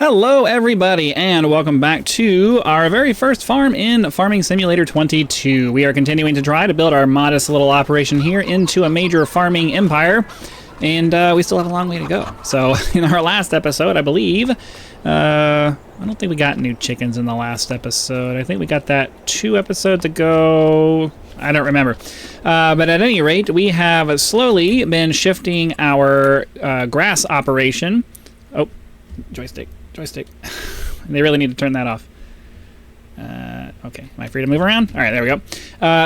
Hello everybody and welcome back to our very first farm in Farming Simulator 22. We are continuing to try to build our modest little operation here into a major farming empire, and we still have a long way to go. So in our last episode, I believe, I don't think we got new chickens in the last episode. I think we got that 2 episodes ago. I don't remember. But at any rate, we have slowly been shifting our grass operation. Oh, joystick. They really need to turn that off. Okay, am I free to move around? All right, there we go.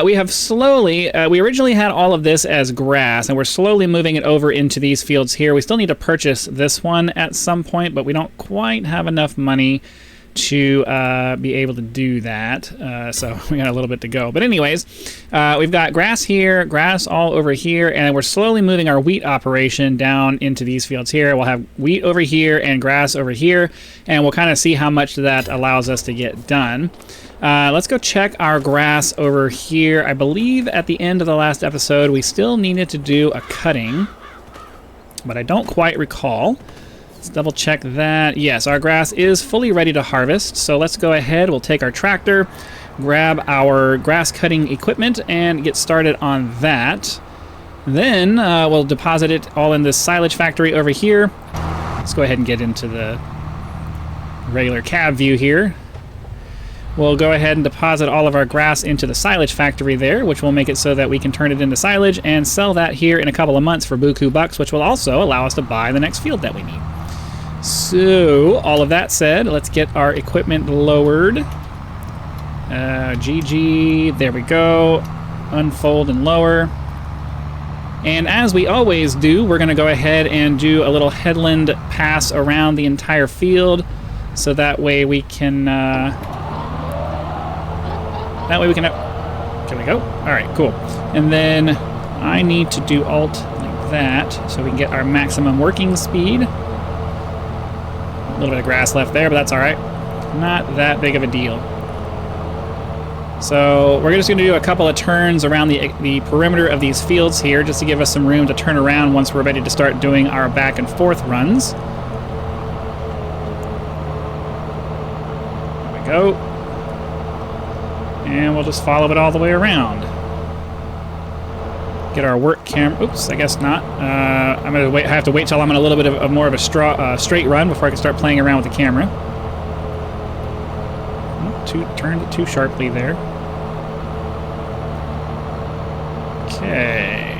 We have slowly, we originally had all of this as grass, and we're slowly moving it over into these fields here. We still need to purchase this one at some point, but we don't quite have enough money to be able to do that, so we got a little bit to go. But anyways, we've got grass here, grass all over here, and we're slowly moving our wheat operation down into these fields here. We'll have wheat over here and grass over here, and we'll kind of see how much that allows us to get done. Let's go check our grass over here. I believe at the end of the last episode we still needed to do a cutting, but I don't quite recall. Let's double check that. Yes, our grass is fully ready to harvest, so let's go ahead. We'll take our tractor, grab our grass cutting equipment, and get started on that. Then we'll deposit it all in this silage factory over here. Let's go ahead and get into the regular cab view here. We'll go ahead and deposit all of our grass into the silage factory there, which will make it so that we can turn it into silage and sell that here in a couple of months for buku bucks, which will also allow us to buy the next field that we need. So, all of that said, let's get our equipment lowered. GG, there we go. Unfold and lower. And as we always do, we're going to go ahead and do a little headland pass around the entire field, so that way we can... There we go. All right, cool. And then I need to do Alt like that, so we can get our maximum working speed. A little bit of grass left there, but that's all right. Not that big of a deal. So we're just going to do a couple of turns around the perimeter of these fields here, just to give us some room to turn around once we're ready to start doing our back and forth runs. There we go. And we'll just follow it all the way around. Get our work camera. Oops, I guess not. I'm gonna wait. I have to wait till I'm in a little bit of more of a straight run before I can start playing around with the camera. Turned it too sharply there. Okay.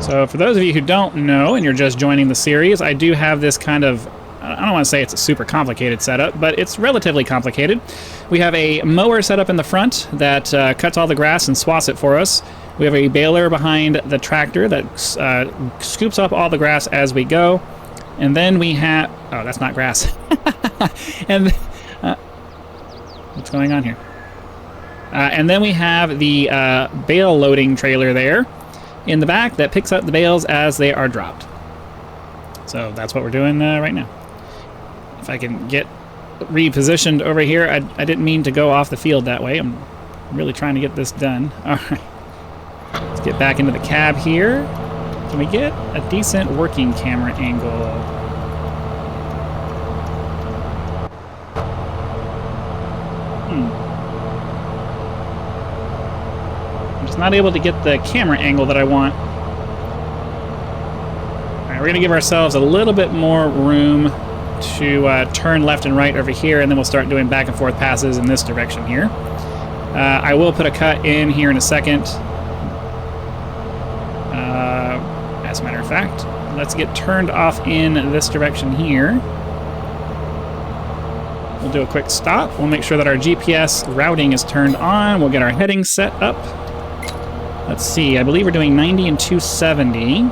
So for those of you who don't know and you're just joining the series, I do have this kind of, I don't want to say it's a super complicated setup, but it's relatively complicated. We have a mower set up in the front that cuts all the grass and swats it for us. We have a baler behind the tractor that scoops up all the grass as we go. And then we have, oh, that's not grass. And what's going on here? And then we have the bale loading trailer there in the back that picks up the bales as they are dropped. So that's what we're doing right now. If I can get repositioned over here, I didn't mean to go off the field that way. I'm really trying to get this done. All right, let's get back into the cab here. Can we get a decent working camera angle? Not able to get the camera angle that I want. All right, we're gonna give ourselves a little bit more room to turn left and right over here, and then we'll start doing back and forth passes in this direction here. I will put a cut in here in a second. As a matter of fact, let's get turned off in this direction here. We'll do a quick stop. We'll make sure that our GPS routing is turned on. We'll get our heading set up. Let's see, I believe we're doing 90 and 270.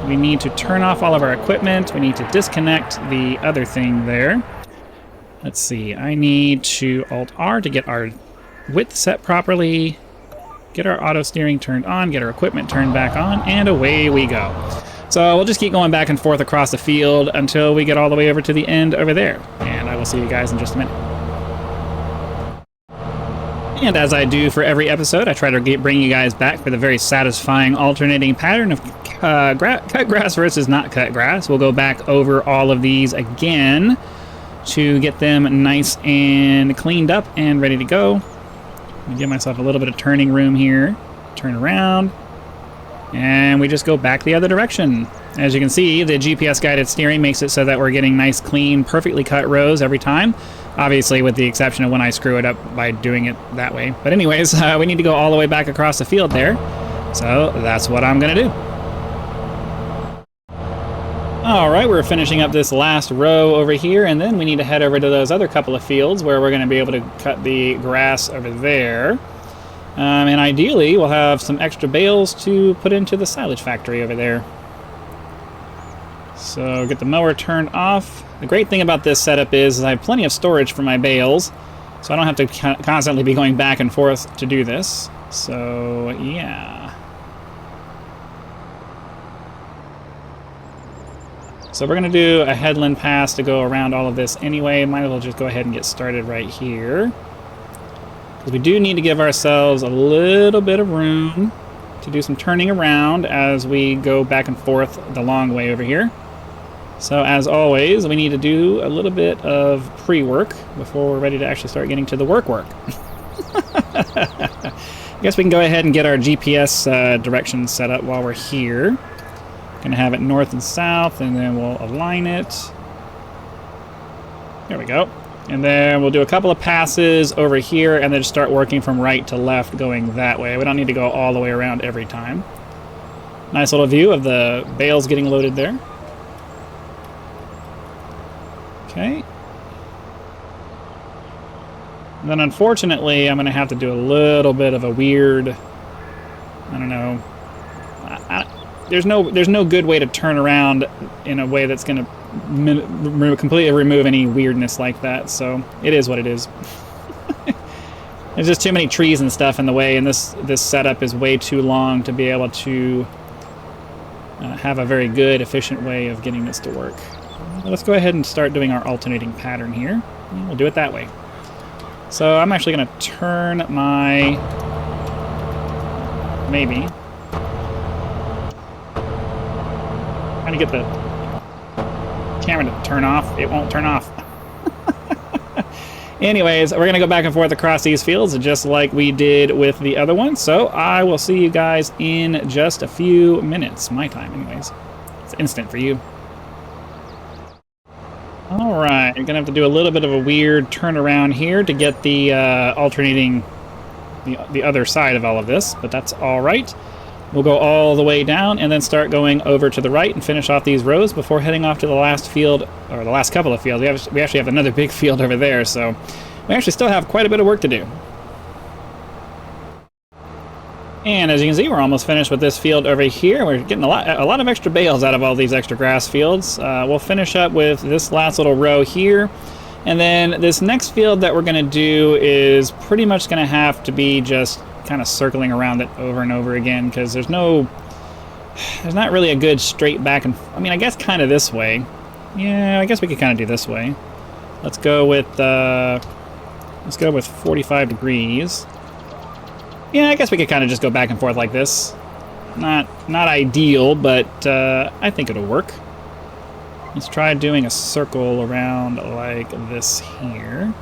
We need to turn off all of our equipment. We need to disconnect the other thing there. Let's see, I need to Alt-R to get our width set properly, get our auto steering turned on, get our equipment turned back on, and away we go. So we'll just keep going back and forth across the field until we get all the way over to the end over there. And I will see you guys in just a minute. And as I do for every episode, I try to bring you guys back for the very satisfying alternating pattern of cut grass versus not cut grass. We'll go back over all of these again to get them nice and cleaned up and ready to go. Let me give myself a little bit of turning room here. Turn around. And we just go back the other direction. As you can see, the GPS guided steering makes it so that we're getting nice, clean, perfectly cut rows every time. Obviously, with the exception of when I screw it up by doing it that way. But anyways, we need to go all the way back across the field there. So that's what I'm going to do. All right, we're finishing up this last row over here, and then we need to head over to those other couple of fields where we're going to be able to cut the grass over there. And ideally, we'll have some extra bales to put into the silage factory over there. So get the mower turned off. The great thing about this setup is I have plenty of storage for my bales, so I don't have to constantly be going back and forth to do this. So, yeah. So we're going to do a headland pass to go around all of this anyway. Might as well just go ahead and get started right here. Because we do need to give ourselves a little bit of room to do some turning around as we go back and forth the long way over here. So as always, we need to do a little bit of pre-work before we're ready to actually start getting to the work. I guess we can go ahead and get our GPS directions set up while we're here. Gonna have it north and south, and then we'll align it. There we go. And then we'll do a couple of passes over here and then start working from right to left going that way. We don't need to go all the way around every time. Nice little view of the bales getting loaded there. Okay. And then unfortunately, I'm going to have to do a little bit of a weird, I don't know. There's no good way to turn around in a way that's going to completely remove any weirdness like that, so it is what it is. There's just too many trees and stuff in the way, and this setup is way too long to be able to have a very good, efficient way of getting this to work. Let's go ahead and start doing our alternating pattern here. We'll do it that way. So I'm actually going to turn my... maybe. Trying to get the camera to turn off. It won't turn off. Anyways, we're going to go back and forth across these fields just like we did with the other one. So I will see you guys in just a few minutes. My time, anyways. It's instant for you. All right, you're going to have to do a little bit of a weird turnaround here to get the alternating the other side of all of this, but that's all right. We'll go all the way down and then start going over to the right and finish off these rows before heading off to the last field, or the last couple of fields. We actually have another big field over there, so we actually still have quite a bit of work to do. And as you can see, we're almost finished with this field over here. We're getting a lot of extra bales out of all these extra grass fields. We'll finish up with this last little row here. And then this next field that we're going to do is pretty much going to have to be just kind of circling around it over and over again, because there's not really a good straight back and... I mean, I guess kind of this way. Yeah, I guess we could kind of do this way. Let's go with 45 degrees. Yeah, I guess we could kind of just go back and forth like this. Not ideal, but I think it'll work. Let's try doing a circle around like this here.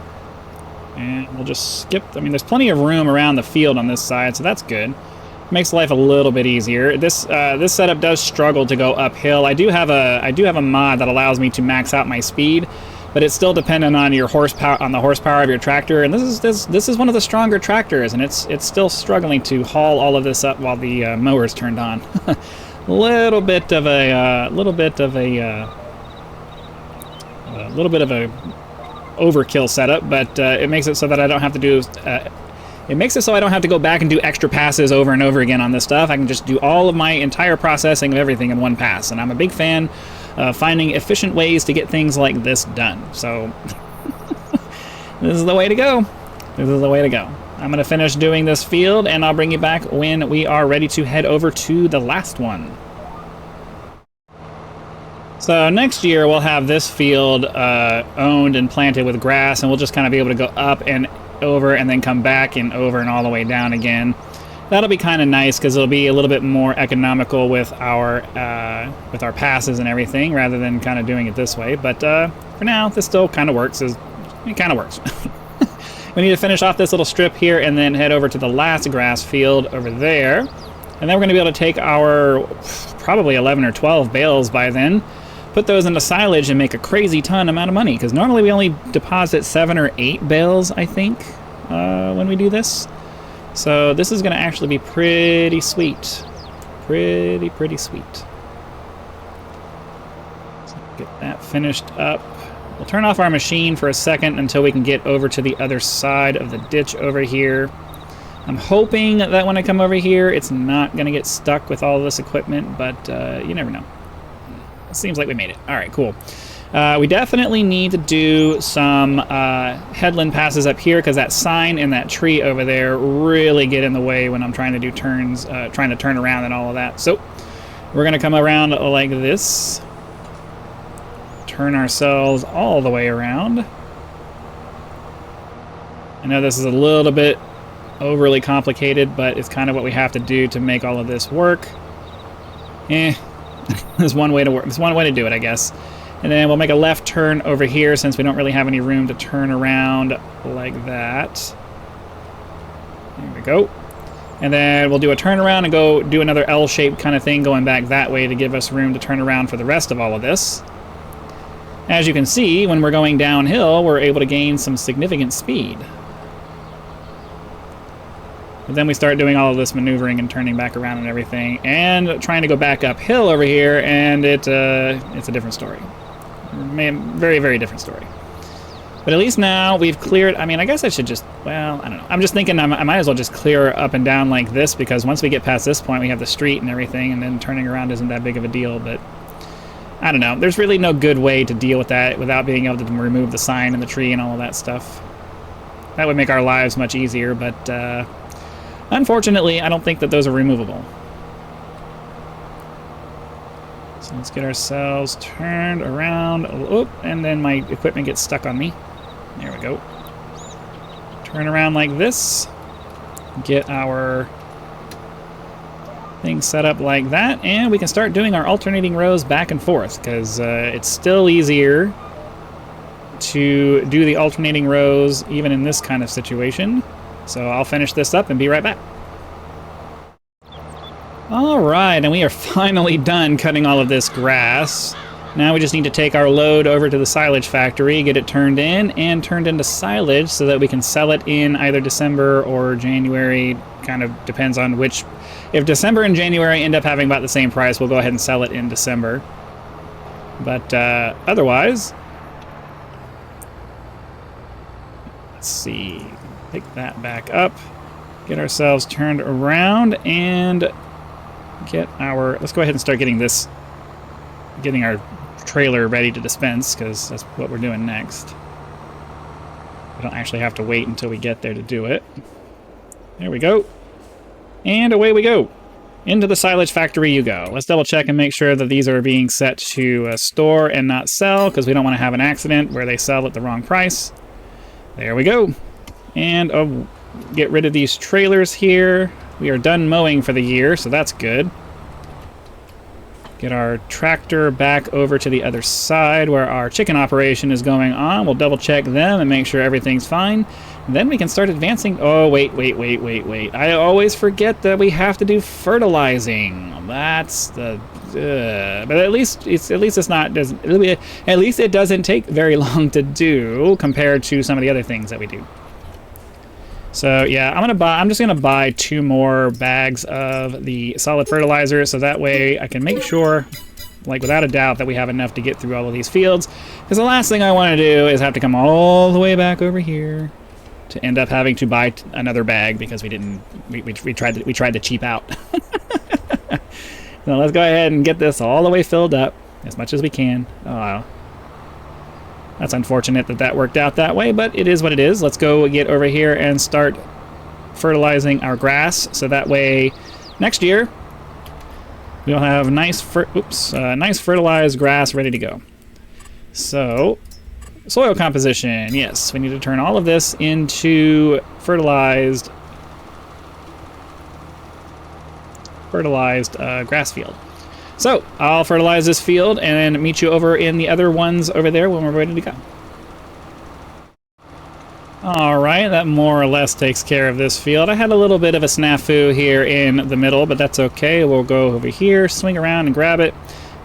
And we'll just skip... I mean, there's plenty of room around the field on this side, so that's good. Makes life a little bit easier. This setup does struggle to go uphill. I do have a mod that allows me to max out my speed, but it's still dependent on your horsepower, on the horsepower of your tractor. And this is one of the stronger tractors, and it's still struggling to haul all of this up while the mower's turned on. little bit of a overkill setup, but it makes it so that I don't have to do. It makes it so I don't have to go back and do extra passes over and over again on this stuff. I can just do all of my entire processing of everything in one pass, and I'm a big fan of finding efficient ways to get things like this done. So this is the way to go. This is the way to go. I'm going to finish doing this field, and I'll bring you back when we are ready to head over to the last one. So next year we'll have this field owned and planted with grass, and we'll just kind of be able to go up and over and then come back and over and all the way down again. That'll be kind of nice because it'll be a little bit more economical with our passes and everything, rather than kind of doing it this way. But for now, this still kind of works. It kind of works. We need to finish off this little strip here and then head over to the last grass field over there. And then we're going to be able to take our probably 11 or 12 bales by then, put those into silage and make a crazy ton amount of money. Because normally we only deposit 7 or 8 bales, I think, when we do this. So this is going to actually be pretty sweet. Pretty sweet. So get that finished up. We'll turn off our machine for a second until we can get over to the other side of the ditch over here. I'm hoping that when I come over here, it's not going to get stuck with all of this equipment, but you never know. It seems like we made it. All right, cool. We definitely need to do some headland passes up here because that sign and that tree over there really get in the way when I'm trying to do turns, trying to turn around and all of that. So we're going to come around like this. Turn ourselves all the way around. I know this is a little bit overly complicated, but it's kind of what we have to do to make all of this work. There's one way to work. There's one way to do it, I guess. And then we'll make a left turn over here since we don't really have any room to turn around like that. There we go. And then we'll do a turnaround and go do another L-shaped kind of thing going back that way to give us room to turn around for the rest of all of this. As you can see, when we're going downhill, we're able to gain some significant speed. But then we start doing all of this maneuvering and turning back around and everything, and trying to go back uphill over here, and it's a different story. Very, very different story. But at least now we've cleared. I mean, I guess I should just, well, I don't know. I'm just thinking I might as well just clear up and down like this, because once we get past this point, we have the street and everything, and then turning around isn't that big of a deal, but I don't know. There's really no good way to deal with that without being able to remove the sign and the tree and all of that stuff. That would make our lives much easier, but unfortunately, I don't think that those are removable. So let's get ourselves turned around. Oh, and then my equipment gets stuck on me. There we go. Turn around like this. Get our thing set up like that, and we can start doing our alternating rows back and forth, because it's still easier to do the alternating rows even in this kind of situation. So I'll finish this up and be right back. Alright, and we are finally done cutting all of this grass. Now we just need to take our load over to the Silage Factory, get it turned in, and turned into silage so that we can sell it in either December or January. Kind of depends on which. If December and January end up having about the same price, we'll go ahead and sell it in December. But otherwise, let's see. Pick that back up, get ourselves turned around, and get our, let's go ahead and start getting our trailer ready to dispense, because that's what we're doing next. We don't actually have to wait until we get there to do it. There we go. And away we go. Into the Silage Factory you go. Let's double check and make sure that these are being set to store and not sell, because we don't want to have an accident where they sell at the wrong price. There we go. And get rid of these trailers here. We are done mowing for the year, so that's good. Get our tractor back over to the other side where our chicken operation is going on. We'll double check them and make sure everything's fine. And then we can start advancing. Oh, wait. I always forget that we have to do fertilizing. That's the... but at least it's not... At least it doesn't take very long to do compared to some of the other things that we do. So yeah, I'm just gonna buy 2 more bags of the solid fertilizer, so that way I can make sure, like without a doubt, that we have enough to get through all of these fields. Because the last thing I want to do is have to come all the way back over here to end up having to buy another bag because we tried to cheap out. So let's go ahead and get this all the way filled up as much as we can. Oh, that's unfortunate that worked out that way, but it is what it is. Let's go get over here and start fertilizing our grass, so that way next year we'll have nice fertilized grass ready to go. So Soil composition. Yes, we need to turn all of this into fertilized grass field. So I'll fertilize this field and meet you over in the other ones over there when we're ready to go. All right, that more or less takes care of this field. I had a little bit of a snafu here in the middle, but that's okay. We'll go over here, swing around and grab it.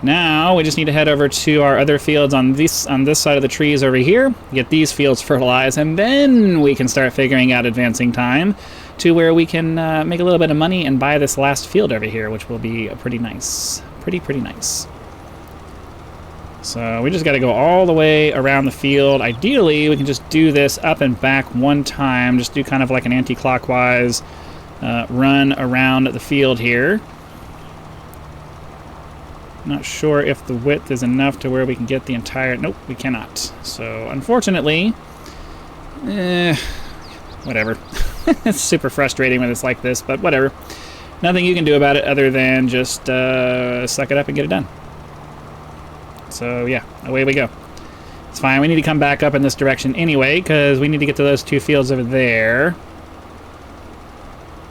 Now we just need to head over to our other fields on this side of the trees over here, get these fields fertilized, and then we can start figuring out advancing time to where we can make a little bit of money and buy this last field over here, which will be pretty nice. Pretty nice. So we just got to go all the way around the field. Ideally, we can just do this up and back one time, just do kind of like an anti-clockwise run around the field here. Not sure if the width is enough to where we can get the entire... Nope, we cannot. So, unfortunately, whatever. It's super frustrating when it's like this, but whatever. Nothing you can do about it other than just suck it up and get it done. So, yeah, away we go. It's fine. We need to come back up in this direction anyway, because we need to get to those two fields over there.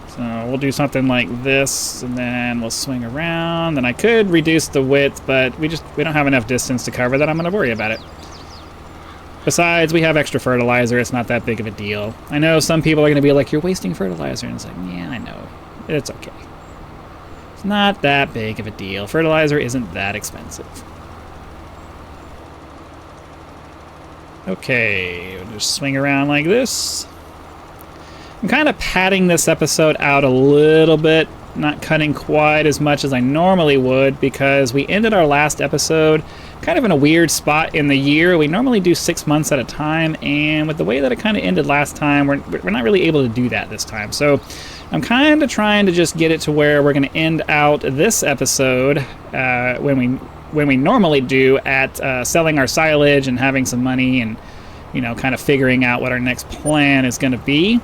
So we'll do something like this, and then we'll swing around. And I could reduce the width, but we don't have enough distance to cover that. I'm going to worry about it. Besides, we have extra fertilizer. It's not that big of a deal. I know some people are going to be like, you're wasting fertilizer. And it's like, yeah, I know. It's okay. It's not that big of a deal. Fertilizer isn't that expensive. Okay, we'll just swing around like this. I'm kind of padding this episode out a little bit, not cutting quite as much as I normally would, because we ended our last episode kind of in a weird spot in the year. We normally do 6 months at a time, and with the way that it kind of ended last time, we're not really able to do that this time. So I'm kind of trying to just get it to where we're going to end out this episode when we normally do at selling our silage and having some money and, you know, kind of figuring out what our next plan is going to be.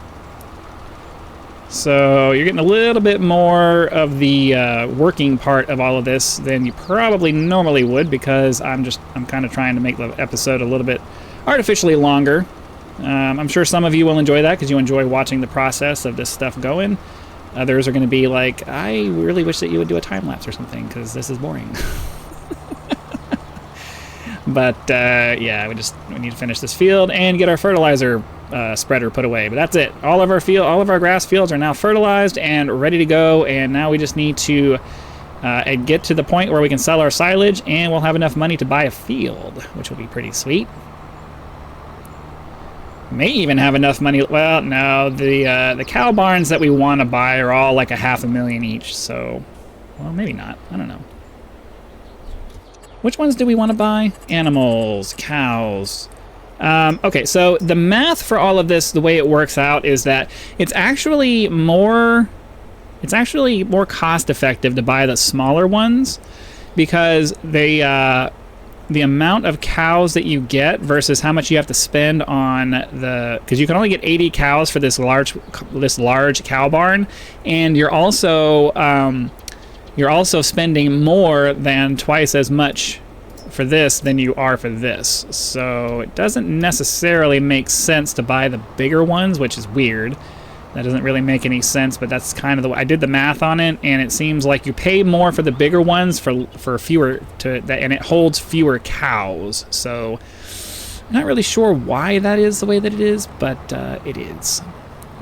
So you're getting a little bit more of the working part of all of this than you probably normally would, because I'm kind of trying to make the episode a little bit artificially longer. I'm sure some of you will enjoy that because you enjoy watching the process of this stuff going. Others are going to be like, I really wish that you would do a time lapse or something because this is boring. But yeah, we need to finish this field and get our fertilizer spreader put away. But that's it. All of our grass fields are now fertilized and ready to go. And now we just need to get to the point where we can sell our silage, and we'll have enough money to buy a field, which will be pretty sweet. May even have enough money. Well, no, the cow barns that we want to buy are all like $500,000 each. So, well, maybe not. I don't know. Which ones do we want to buy? Animals, cows. Okay, so the math for all of this, the way it works out is that it's actually more cost effective to buy the smaller ones, because the amount of cows that you get versus how much you have to spend on because you can only get 80 cows for this large cow barn, and you're also spending more than twice as much for this than you are for this. So it doesn't necessarily make sense to buy the bigger ones, which is weird. That doesn't really make any sense, but that's kind of the way I did the math on it, and it seems like you pay more for the bigger ones for fewer and it holds fewer cows. So I'm not really sure why that is the way that it is, but it is.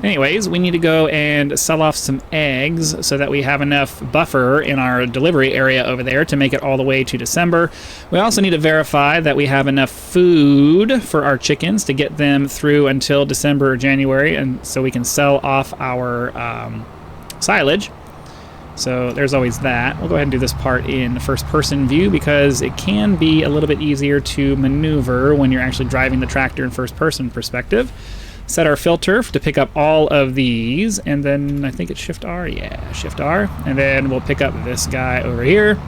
Anyways, we need to go and sell off some eggs so that we have enough buffer in our delivery area over there to make it all the way to December. We also need to verify that we have enough food for our chickens to get them through until December or January, and so we can sell off our silage. So there's always that. We'll go ahead and do this part in first-person view because it can be a little bit easier to maneuver when you're actually driving the tractor in first-person perspective. Set our filter to pick up all of these, and then I think it's Shift R. Yeah, Shift R. And then we'll pick up this guy over here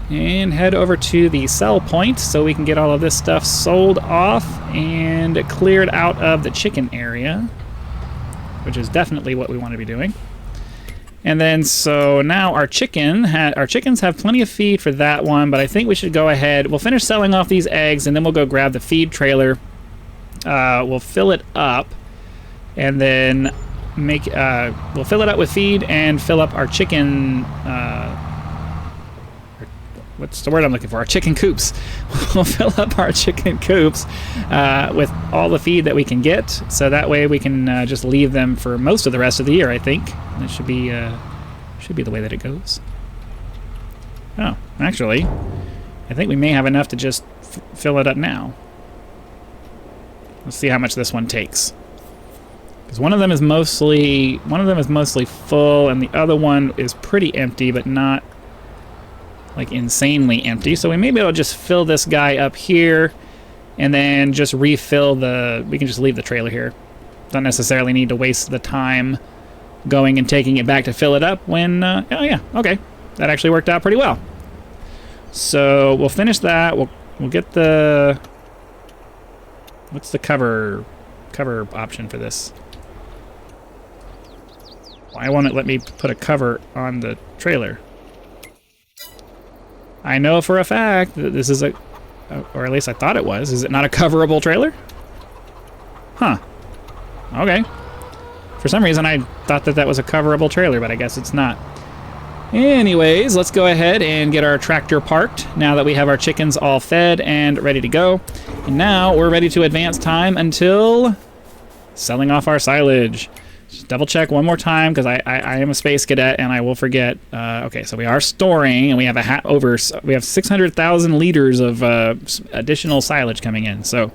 and head over to the sell point so we can get all of this stuff sold off and cleared out of the chicken area, which is definitely what we want to be doing. And then so now our chickens have plenty of feed for that one, but I think we should go ahead. We'll finish selling off these eggs, and then we'll go grab the feed trailer. We'll fill it up, and then we'll fill it up with feed and fill up our chicken. What's the word I'm looking for? Our chicken coops. We'll fill up our chicken coops with all the feed that we can get, so that way we can just leave them for most of the rest of the year, I think. That should be the way that it goes. Oh, actually, I think we may have enough to just fill it up now. Let's see how much this one takes. Because one of them is mostly full, and the other one is pretty empty, but not like insanely empty. So we may be able to just fill this guy up here and then just refill we can just leave the trailer here. Don't necessarily need to waste the time going and taking it back to fill it up when, oh yeah, okay. That actually worked out pretty well. So we'll finish that. We'll get what's the cover option for this? Why won't it let me put a cover on the trailer? I know for a fact that this is or at least I thought it was. Is it not a coverable trailer? Huh. Okay. For some reason I thought that was a coverable trailer, but I guess it's not. Anyways, let's go ahead and get our tractor parked now that we have our chickens all fed and ready to go. And now we're ready to advance time until selling off our silage. Just double check one more time, because I am a space cadet and I will forget. Okay, so we are storing, and we have we have 600,000 liters of additional silage coming in. So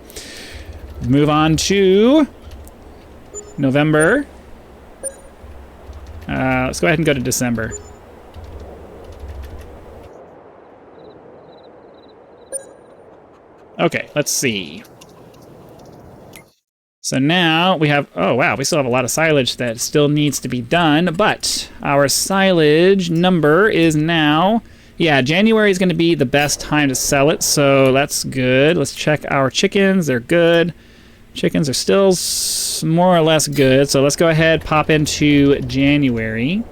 move on to November. Let's go ahead and go to December. Okay, let's see. So now we have, oh wow, we still have a lot of silage that still needs to be done, but our silage number is now, yeah, January is going to be the best time to sell it, so that's good. Let's check our chickens, they're good. Chickens are still more or less good, so let's go ahead, pop into January.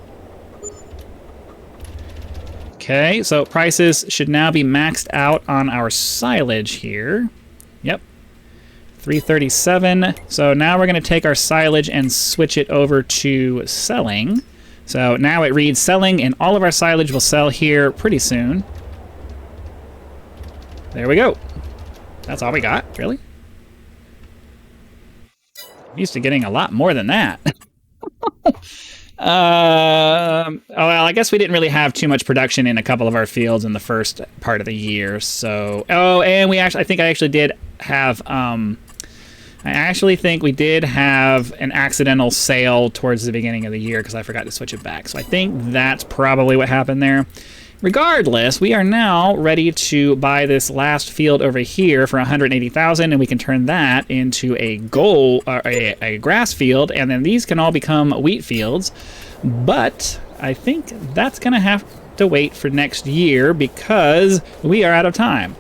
Okay, so prices should now be maxed out on our silage here. Yep. 337. So now we're going to take our silage and switch it over to selling. So now it reads selling, and all of our silage will sell here pretty soon. There we go. That's all we got, really? I'm used to getting a lot more than that. Oh, well, I guess we didn't really have too much production in a couple of our fields in the first part of the year. So, oh, and I think I actually did have, I actually think we did have an accidental sale towards the beginning of the year because I forgot to switch it back. So I think that's probably what happened there. Regardless, we are now ready to buy this last field over here for 180,000, and we can turn that into a a grass field, and then these can all become wheat fields. But I think that's going to have to wait for next year because we are out of time.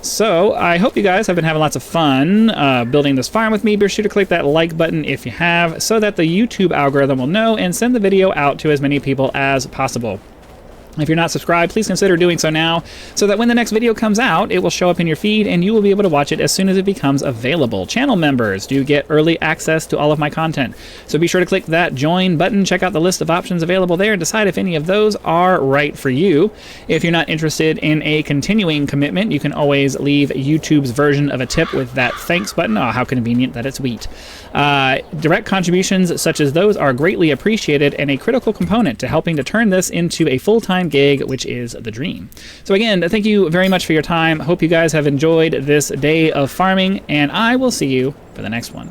So I hope you guys have been having lots of fun building this farm with me. Be sure to click that like button if you have, so that the YouTube algorithm will know and send the video out to as many people as possible. If you're not subscribed, please consider doing so now, so that when the next video comes out, it will show up in your feed and you will be able to watch it as soon as it becomes available. Channel members do get early access to all of my content, so be sure to click that join button, check out the list of options available there, and decide if any of those are right for you. If you're not interested in a continuing commitment, you can always leave YouTube's version of a tip with that thanks button. Oh, how convenient that it's wheat. Direct contributions such as those are greatly appreciated and a critical component to helping to turn this into a full-time gig, which is the dream. So again, thank you very much for your time. Hope you guys have enjoyed this day of farming, and I will see you for the next one.